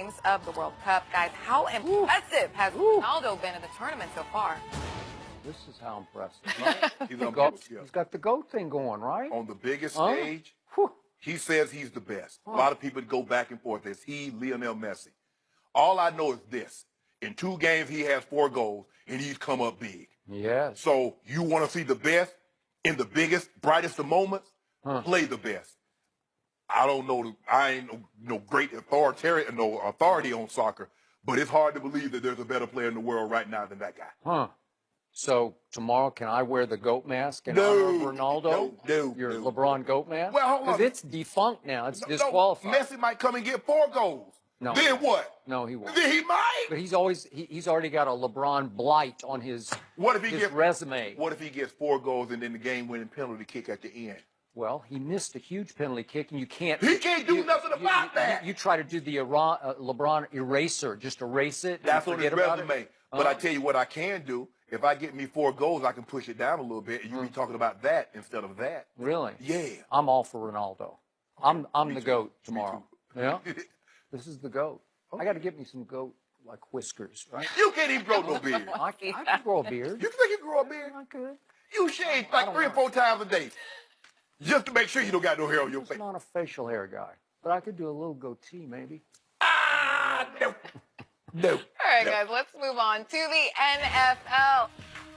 games of the World Cup. Guys, how impressive has Ronaldo been in the tournament so far? This is how impressive. Right? He's got the GOAT thing going, right? On the biggest stage, he says he's the best. A lot of people go back and forth. Is he Lionel Messi? All I know is this. In 2 games, he has 4 goals, and he's come up big. Yes. So you want to see the best in the biggest, brightest of moments? Play the best. I don't know. I ain't no great authority on soccer, but it's hard to believe that there's a better player in the world right now than that guy. So tomorrow, can I wear the GOAT mask in honor of Ronaldo? No. Your LeBron GOAT mask? Well, hold on. Because it's defunct now. It's disqualified. Messi might come and get 4 goals. No. Then what? No, he won't. Then he might. But he's already got a LeBron blight on his resume. What if he gets 4 goals and then the game-winning penalty kick at the end? Well, he missed a huge penalty kick, and you can't. He can't do nothing about that. You try to do the LeBron eraser, just erase it. That's on his resume. But I tell you what I can do. If I get me 4 goals, I can push it down a little bit, and you be talking about that instead of that. Really? Yeah. I'm all for Ronaldo. I'm the GOAT tomorrow. Yeah. This is the GOAT. I got to get me some GOAT like whiskers, right? You can't even grow no beard. I can grow a beard. You think you can grow a beard? I could. You shave like 3 or 4 times a day, just to make sure you don't got no hair on your face. I'm not a facial hair guy, but I could do a little goatee maybe. No. No. All right, guys, let's move on to the NFL.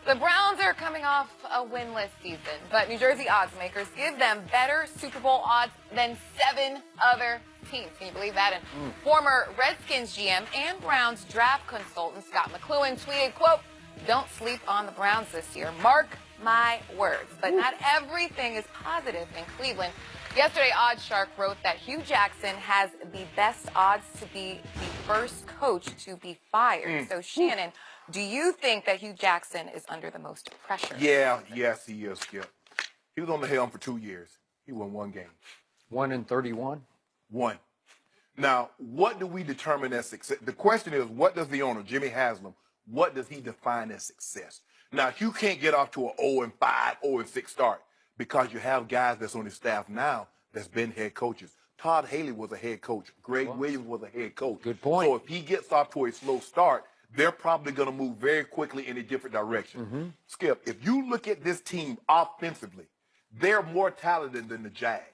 The Browns are coming off a winless season, but New Jersey odds makers give them better Super Bowl odds than 7 other teams. Can you believe that? And former Redskins GM and Browns draft consultant Scott McCloughan tweeted, quote, "Don't sleep on the Browns this year. Mark my words." But not everything is positive in Cleveland. Yesterday, OddsShark wrote that Hugh Jackson has the best odds to be the first coach to be fired. So, Shannon, do you think that Hugh Jackson is under the most pressure? Yes, he is, Skip. He was on the helm for 2 years. He won 1 game. 1-31? 1. Now, what do we determine as success? The question is, what does the owner, Jimmy Haslam, what does he define as success? Now, Hugh can't get off to an 0-5, 0-6 start because you have guys that's on his staff now that's been head coaches. Todd Haley was a head coach. Greg Williams was a head coach. Good point. So if he gets off to a slow start, they're probably going to move very quickly in a different direction. Skip, if you look at this team offensively, they're more talented than the Jags.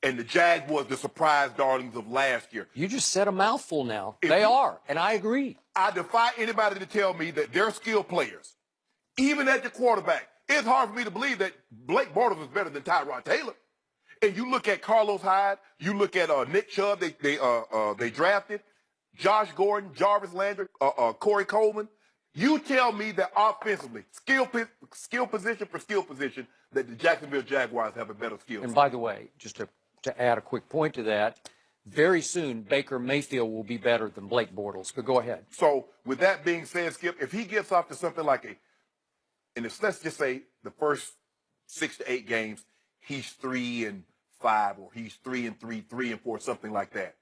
And the Jags was the surprise darlings of last year. You just said a mouthful now. They are, and I agree. I defy anybody to tell me that they're skilled players. Even at the quarterback, it's hard for me to believe that Blake Bortles is better than Tyrod Taylor. And you look at Carlos Hyde, you look at Nick Chubb, they drafted, Josh Gordon, Jarvis Landry, Corey Coleman. You tell me that offensively, skill position for skill position, that the Jacksonville Jaguars have a better skill. And by the way, just to add a quick point to that, very soon Baker Mayfield will be better than Blake Bortles. But go ahead. So with that being said, Skip, if he gets off to something like let's just say the first 6 to 8 games, he's 3-5, or he's 3-3, 3-4, something like that.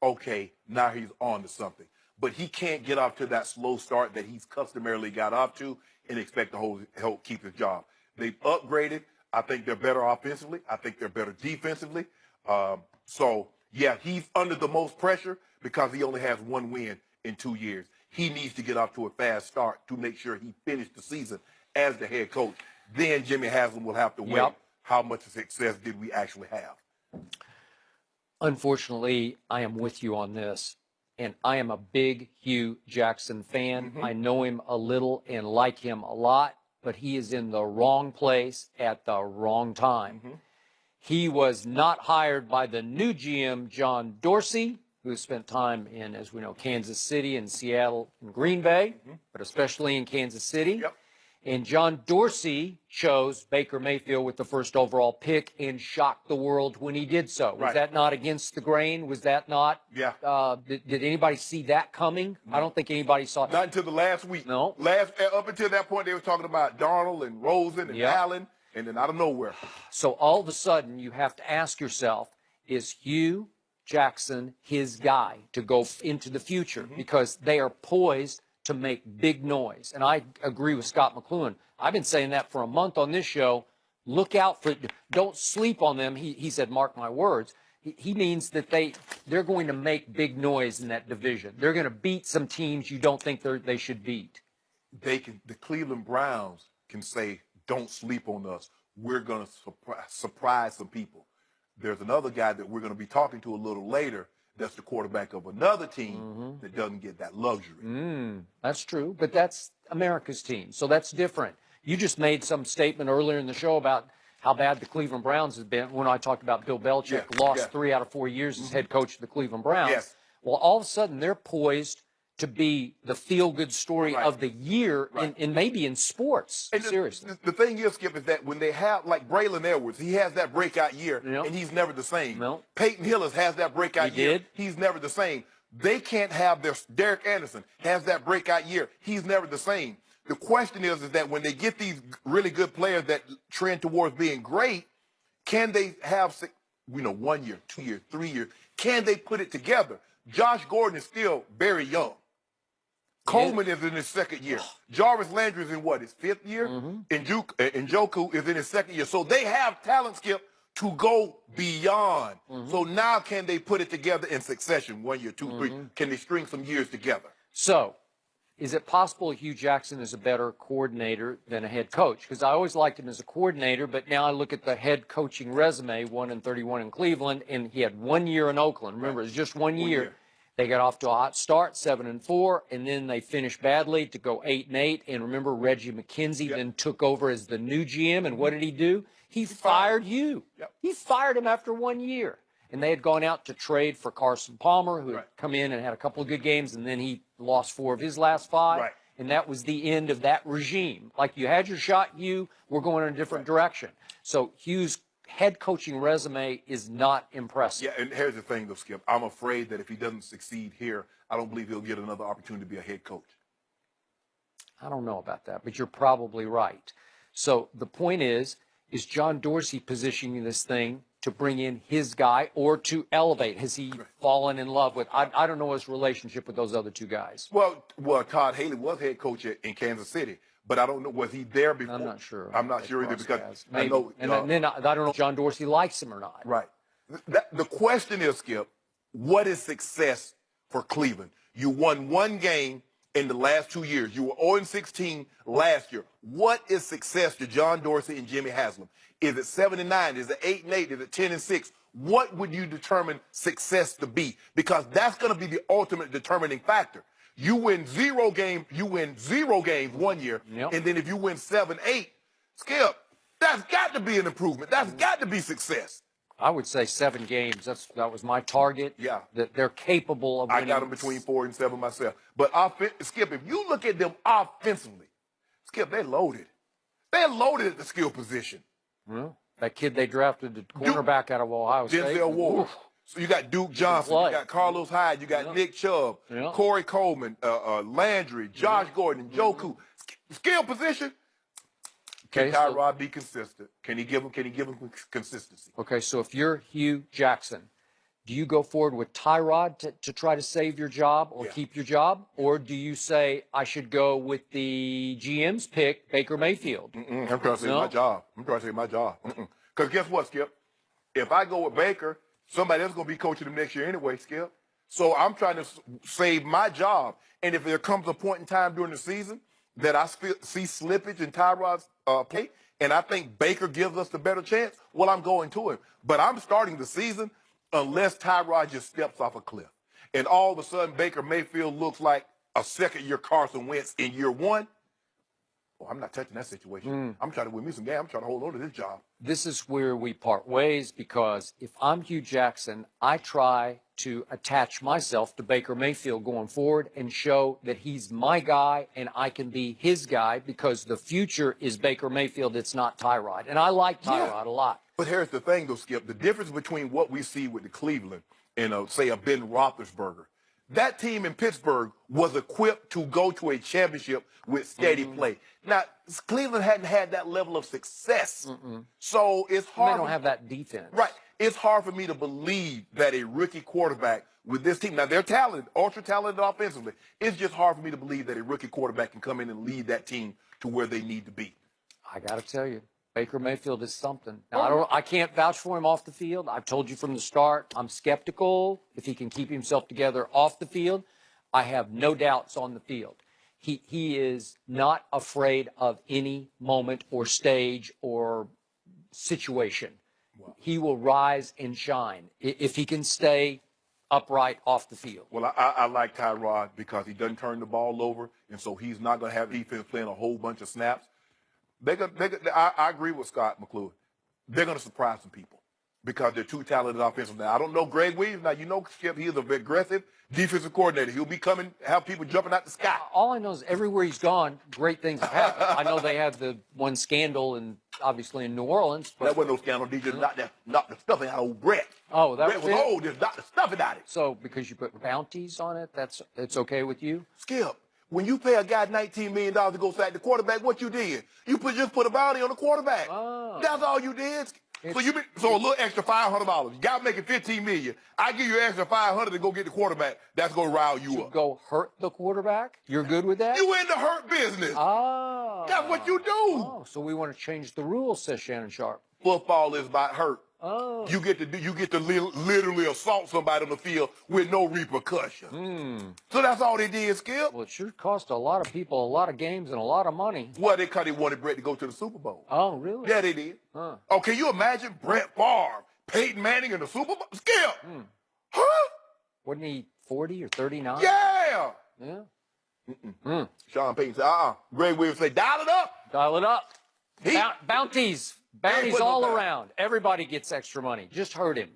Okay, now he's on to something. But he can't get off to that slow start that he's customarily got off to and expect to help keep his job. They've upgraded. I think they're better offensively. I think they're better defensively. So, yeah, he's under the most pressure because he only has 1 win in 2 years. He needs to get off to a fast start to make sure he finished the season as the head coach. Then Jimmy Haslam will have to weigh how much success did we actually have. Unfortunately, I am with you on this, and I am a big Hugh Jackson fan. I know him a little and like him a lot, but he is in the wrong place at the wrong time. He was not hired by the new GM, John Dorsey, who has spent time in, as we know, Kansas City and Seattle and Green Bay, but especially in Kansas City. And John Dorsey chose Baker Mayfield with the first overall pick and shocked the world when he did so. Was that not against the grain? Was that not? Did anybody see that coming? I don't think anybody saw it. Not until the last week. No. Up until that point, they were talking about Darnold and Rosen and Allen, and then out of nowhere. So all of a sudden, you have to ask yourself, is Hugh Jackson his guy to go into the future? Because they are poised to make big noise. And I agree with Scott McCloughan. I've been saying that for a month on this show. Look out for, don't sleep on them. He said, mark my words. He means that they're going to make big noise in that division. They're going to beat some teams you don't think they should beat. The Cleveland Browns can say, don't sleep on us. We're going to surprise some people. There's another guy that we're going to be talking to a little later that's the quarterback of another team that doesn't get that luxury. That's true, but that's America's team, so that's different. You just made some statement earlier in the show about how bad the Cleveland Browns have been when I talked about Bill Belichick lost 3 out of 4 years as head coach of the Cleveland Browns. Yes. Well, all of a sudden, they're poised to be the feel-good story of the year, in maybe in sports. And Seriously. The thing is, Skip, is that when they have, like Braylon Edwards, he has that breakout year, and he's never the same. Peyton Hillis has that breakout year. He's never the same. They can't have Derek Anderson has that breakout year. He's never the same. The question is that when they get these really good players that trend towards being great, can they have, 1 year, 2 years, 3 years? Can they put it together? Josh Gordon is still very young. Coleman is in his second year. Jarvis Landry is in his fifth year? And Njoku is in his second year. So they have talent, Skip, to go beyond. So now can they put it together in succession, 1 year, 2, 3? Can they string some years together? So, is it possible Hugh Jackson is a better coordinator than a head coach? Because I always liked him as a coordinator, but now I look at the head coaching resume, 1-31 in Cleveland, and he had 1 year in Oakland. Remember, it was just 1 year. They got off to a hot start, 7-4, and then they finished badly to go 8-8. And remember, Reggie McKenzie then took over as the new GM, and what did he do? He fired Hugh. He fired him after 1 year. And they had gone out to trade for Carson Palmer, who had come in and had a couple of good games, and then he lost 4 of his last 5. And that was the end of that regime. Like, you had your shot, Hugh. We're going in a different direction. So Hugh's head coaching resume is not impressive. Yeah, and here's the thing, though, Skip. I'm afraid that if he doesn't succeed here, I don't believe he'll get another opportunity to be a head coach. I don't know about that, but you're probably right. So the point is John Dorsey positioning this thing to bring in his guy or to elevate? Has he fallen in love with? I don't know his relationship with those other 2 guys. Well, Todd Haley was head coach in Kansas City, but I don't know, was he there before? I'm not sure. I'm not sure either because maybe. I know. And then I don't know if John Dorsey likes him or not. Right. The question is, Skip, what is success for Cleveland? You won 1 game in the last 2 years. You were 0-16 last year. What is success to John Dorsey and Jimmy Haslam? Is it 7-9? Is it 8-8? Is it 10-6? What would you determine success to be? Because that's going to be the ultimate determining factor. You win 0 games 1 year, and then if you win 7-8, Skip, that's got to be an improvement. That's got to be success. I would say 7 games. That was my target. Yeah. That they're capable of winning. I got them between 4 and 7 myself. But Skip, if you look at them offensively, Skip, they're loaded. They're loaded at the skill position. Well, that kid they drafted, the cornerback out of Ohio State. Denzel Ward. So you got Duke Johnson, you got Carlos Hyde, you got Nick Chubb, Corey Coleman, Landry, Josh Gordon, Njoku. Skill position. Can Tyrod be consistent? Can he give him consistency? Okay, so if you're Hugh Jackson, do you go forward with Tyrod to try to save your job or keep your job? Or do you say, I should go with the GM's pick, Baker Mayfield? I'm trying to save my job. Because guess what, Skip? If I go with Baker, somebody else is going to be coaching him next year anyway, Skip. So I'm trying to save my job. And if there comes a point in time during the season that I see slippage in Tyrod's play, and I think Baker gives us the better chance, well, I'm going to him. But I'm starting the season unless Tyrod just steps off a cliff. And all of a sudden, Baker Mayfield looks like a second-year Carson Wentz in year 1. Oh, I'm not touching that situation. I'm trying to win me some game. I'm trying to hold on to this job. This is where we part ways, because if I'm Hugh Jackson, I try to attach myself to Baker Mayfield going forward and show that he's my guy and I can be his guy, because the future is Baker Mayfield. It's not Tyrod. And I like Tyrod a lot. But here's the thing, though, Skip. The difference between what we see with the Cleveland and, say, a Ben Roethlisberger, that team in Pittsburgh was equipped to go to a championship with steady play. Now, Cleveland hadn't had that level of success. So it's hard. They don't have that defense. Right. It's hard for me to believe that a rookie quarterback with this team, now they're talented, ultra talented offensively. It's just hard for me to believe that a rookie quarterback can come in and lead that team to where they need to be. I got to tell you, Baker Mayfield is something. Now, I can't vouch for him off the field. I've told you from the start, I'm skeptical if he can keep himself together off the field. I have no doubts on the field. He is not afraid of any moment or stage or situation. Wow. He will rise and shine if he can stay upright off the field. Well, I like Tyrod because he doesn't turn the ball over, and so he's not going to have defense playing a whole bunch of snaps. I agree with Scott McClure. They're going to surprise some people because they're too talented offensively. Now, I don't know Greg Williams. Now, you know, Skip, he is an aggressive defensive coordinator. He'll be coming, have people jumping out the sky. All I know is everywhere he's gone, great things have happened. I know they had the one scandal, and obviously in New Orleans. But that wasn't no scandal. They just knocked the stuffing out of old Brett. Oh, that Brett was old. Just knocked the stuffing out of it. So because you put bounties on it, it's okay with you? Skip, when you pay a guy $19 million to go sack the quarterback, what you did? You just put a bounty on the quarterback. Oh. That's all you did. So a little extra $500. You got making $15 million. I give you an extra $500 to go get the quarterback. That's gonna rile you up. Go hurt the quarterback? You're good with that? You in the hurt business. Oh. That's what you do. Oh, so we want to change the rules, says Shannon Sharp. Football is about hurt. Oh. You get to literally assault somebody on the field with no repercussion. So that's all they did, Skip. Well, it sure cost a lot of people a lot of games and a lot of money. Well, they wanted Brett to go to the Super Bowl. Oh, really? Yeah, they did. Huh. Oh, can you imagine Brett Favre, Peyton Manning in the Super Bowl? Skip. Huh? Wasn't he 40 or 39? Yeah. Yeah. Sean Payton said, Greg Williams said, dial it up. Dial it up. Bounties all around. Everybody gets extra money. Just hurt him.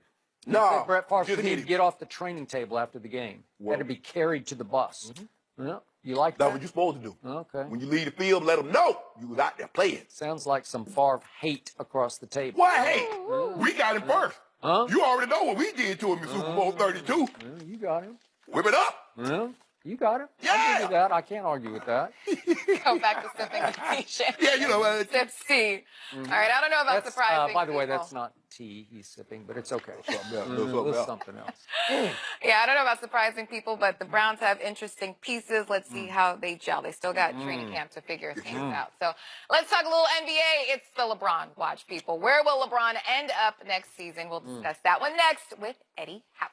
No. Brett Favre couldn't even get off the training table after the game. Had to be carried to the bus. Yeah. You like that? That's what you're supposed to do. Okay. When you leave the field, let them know you was out there playing. Sounds like some Favre hate across the table. What hate? We got him first. Huh? You already know what we did to him in Super Bowl 32. Yeah, you got him. Whip it up. Yeah, you got him. Yeah. I'll give you that. I can't argue with that. Go back to sipping the tea. Yeah, you know. Sip tea. All right, I don't know about surprising by the way, people. that's not tea he's sipping, but it's okay. That's Something else. Yeah, I don't know about surprising people, but the Browns have interesting pieces. Let's see how they gel. They still got training camp to figure things out. So let's talk a little NBA. It's the LeBron watch, people. Where will LeBron end up next season? We'll discuss that one next with Eddie House.